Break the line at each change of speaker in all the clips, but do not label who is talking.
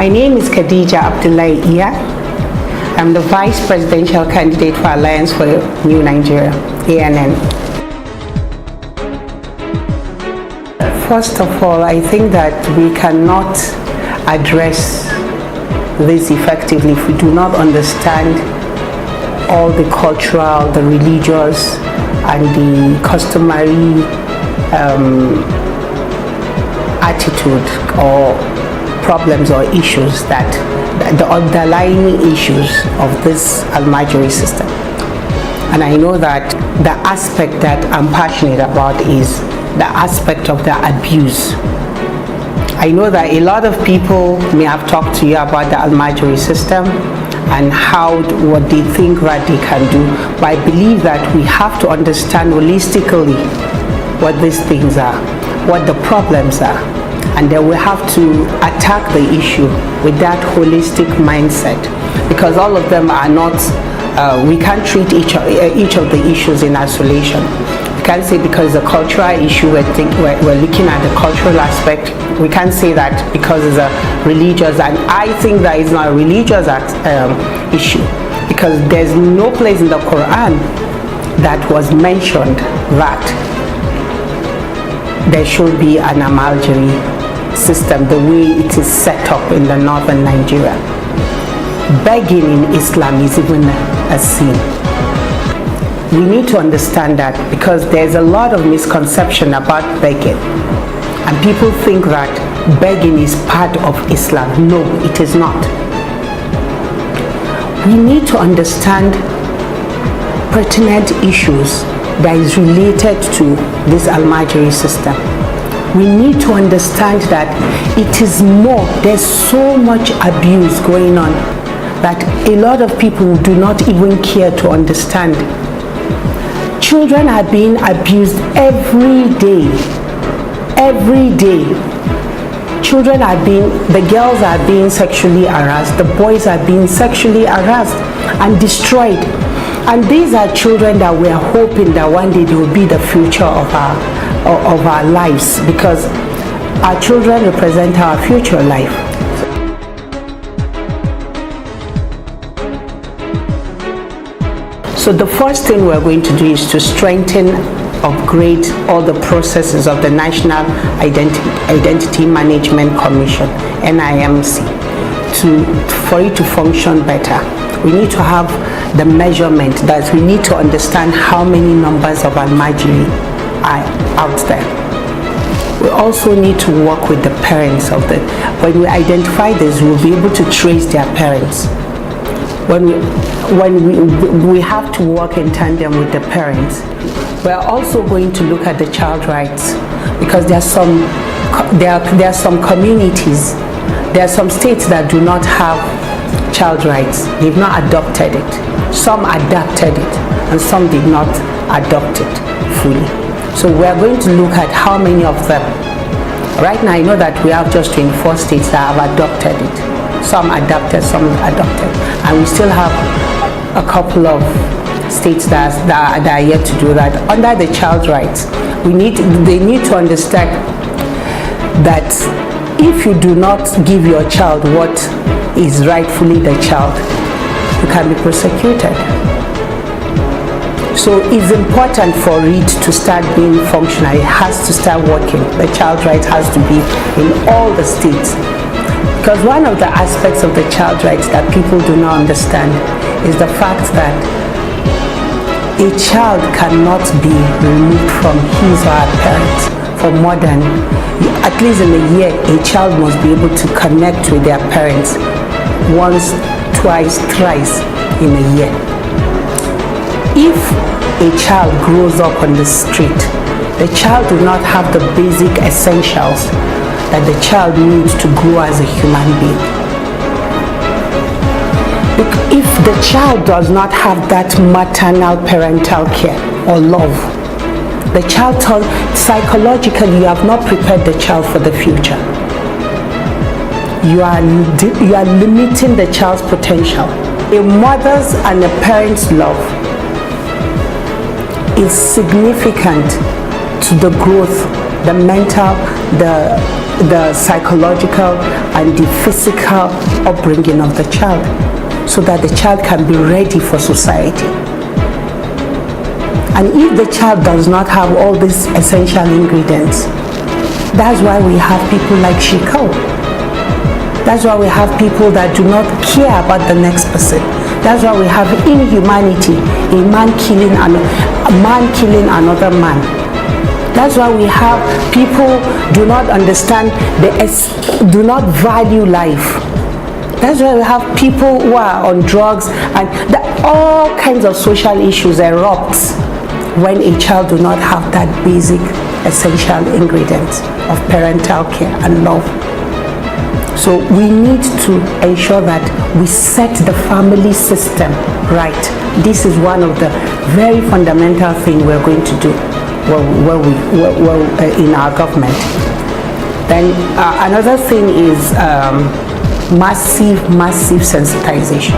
My name is Khadija Abdullahi Iya. I'm the Vice Presidential Candidate for Alliance for New Nigeria, ANN. First of all, I think that we cannot address this effectively if we do not understand all the cultural, the religious, and the customary attitude or problems or issues that the underlying issues of this Almajiri system. And I know that the aspect that I'm passionate about is the aspect of the abuse. I know that a lot of people may have talked to you about the Almajiri system and what they think that they can do, but I believe that we have to understand holistically what these things are, what the problems are, and then we have to attack the issue with that holistic mindset, because all of them are not, we can't treat each of the issues in isolation. We can't say because it's a cultural issue, we're looking at the cultural aspect. We can't say that because it's a religious, and I think that it's not a religious issue, because there's no place in the Quran that was mentioned that there should be an Almajiri system the way it is set up in the northern Nigeria. Begging in Islam is even a sin. We need to understand that, because there's a lot of misconception about begging, and people think that begging is part of Islam. No, it is not. We need to understand pertinent issues that is related to this Almajiri system. We need to understand that it is more, there's so much abuse going on that a lot of people do not even care to understand. Children are being abused every day. Every day. Children are the girls are being sexually harassed, the boys are being sexually harassed and destroyed. And these are children that we are hoping that one day they will be the future of our lives, because our children represent our future life. So the first thing we're going to do is to strengthen, upgrade all the processes of the National Identity Management Commission, NIMC, for it to function better. We need to have the measurement, that we need to understand how many numbers of Almajiri are out there. We also need to work with the parents of when we identify this, we'll be able to trace their parents. When we have to work in tandem with the parents. We're also going to look at the child rights, because there are some communities, there are some states that do not have child rights. They've not adopted it. Some adapted it and some did not adopt it fully. So we're going to look at how many of them. Right now I know that we have just 24 states that have adopted it. Some adapted, some adopted, and we still have a couple of states that are yet to do that. Under the child rights, they need to understand that if you do not give your child what is rightfully the child, you can be prosecuted. So it's important for it to start being functional. It has to start working. The child rights has to be in all the states. Because one of the aspects of the child rights that people do not understand is the fact that a child cannot be removed from his or her parents for more than, at least in a year, a child must be able to connect with their parents once, twice, thrice in a year. If a child grows up on the street, the child do not have the basic essentials that the child needs to grow as a human being. If the child does not have that maternal parental care or love, the child, psychologically, you have not prepared the child for the future. You are limiting the child's potential. A mother's and a parent's love is significant to the growth the mental, the psychological, and the physical upbringing of the child, so that the child can be ready for society. And if the child does not have all these essential ingredients, that's why we have people like Fgyu. That's why we have people that do not care about the next person. That's why we have inhumanity, a man killing another man. That's why we have people do not understand, do not value life. That's why we have people who are on drugs, and all kinds of social issues erupt when a child do not have that basic essential ingredients of parental care and love. So we need to ensure that we set the family system right. This is one of the very fundamental things we're going to do in our government. Then another thing is massive sensitization.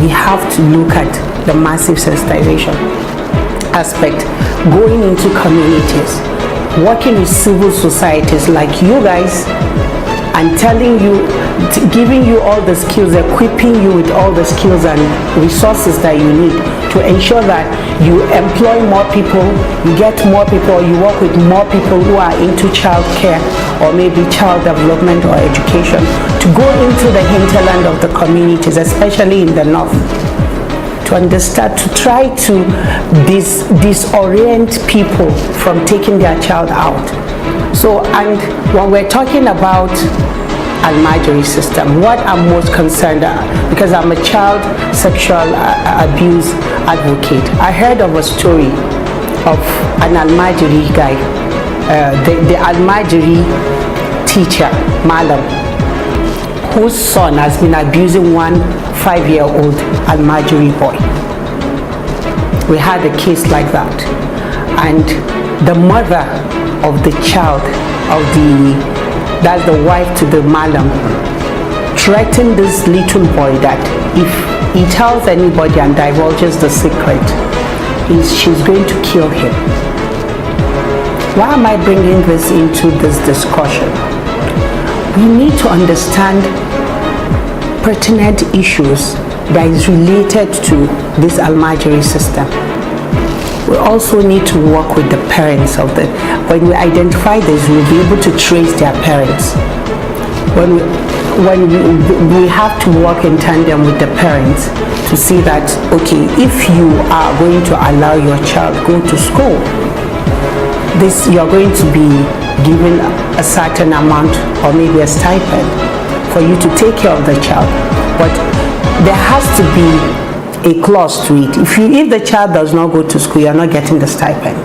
We have to look at the massive sensitization aspect, going into communities, working with civil societies like you guys, and telling you, giving you all the skills, equipping you with all the skills and resources that you need to ensure that you employ more people, you get more people, you work with more people who are into child care or maybe child development or education, to go into the hinterland of the communities, especially in the north, to understand, to try to disorient people from taking their child out. So, and when we're talking about Almajiri system, what I'm most concerned about, because I'm a child sexual abuse advocate, I heard of a story of an Almajiri guy, the Almajiri teacher, Malam, whose son has been abusing one 5-year-old Almajiri boy. We had a case like that, and the mother of the child, that's the wife to the Malam, threatened this little boy that if he tells anybody and divulges the secret, she's going to kill him. Why am I bringing this into this discussion? We need to understand pertinent issues that is related to this Almajiri system. We also need to work with the parents of when we identify this, we'll be able to trace their parents. When we have to work in tandem with the parents to see that, okay, if you are going to allow your child go to school, you're going to be given a certain amount or maybe a stipend for you to take care of the child. But there has to be a clause to it. If the child does not go to school, you're not getting the stipend.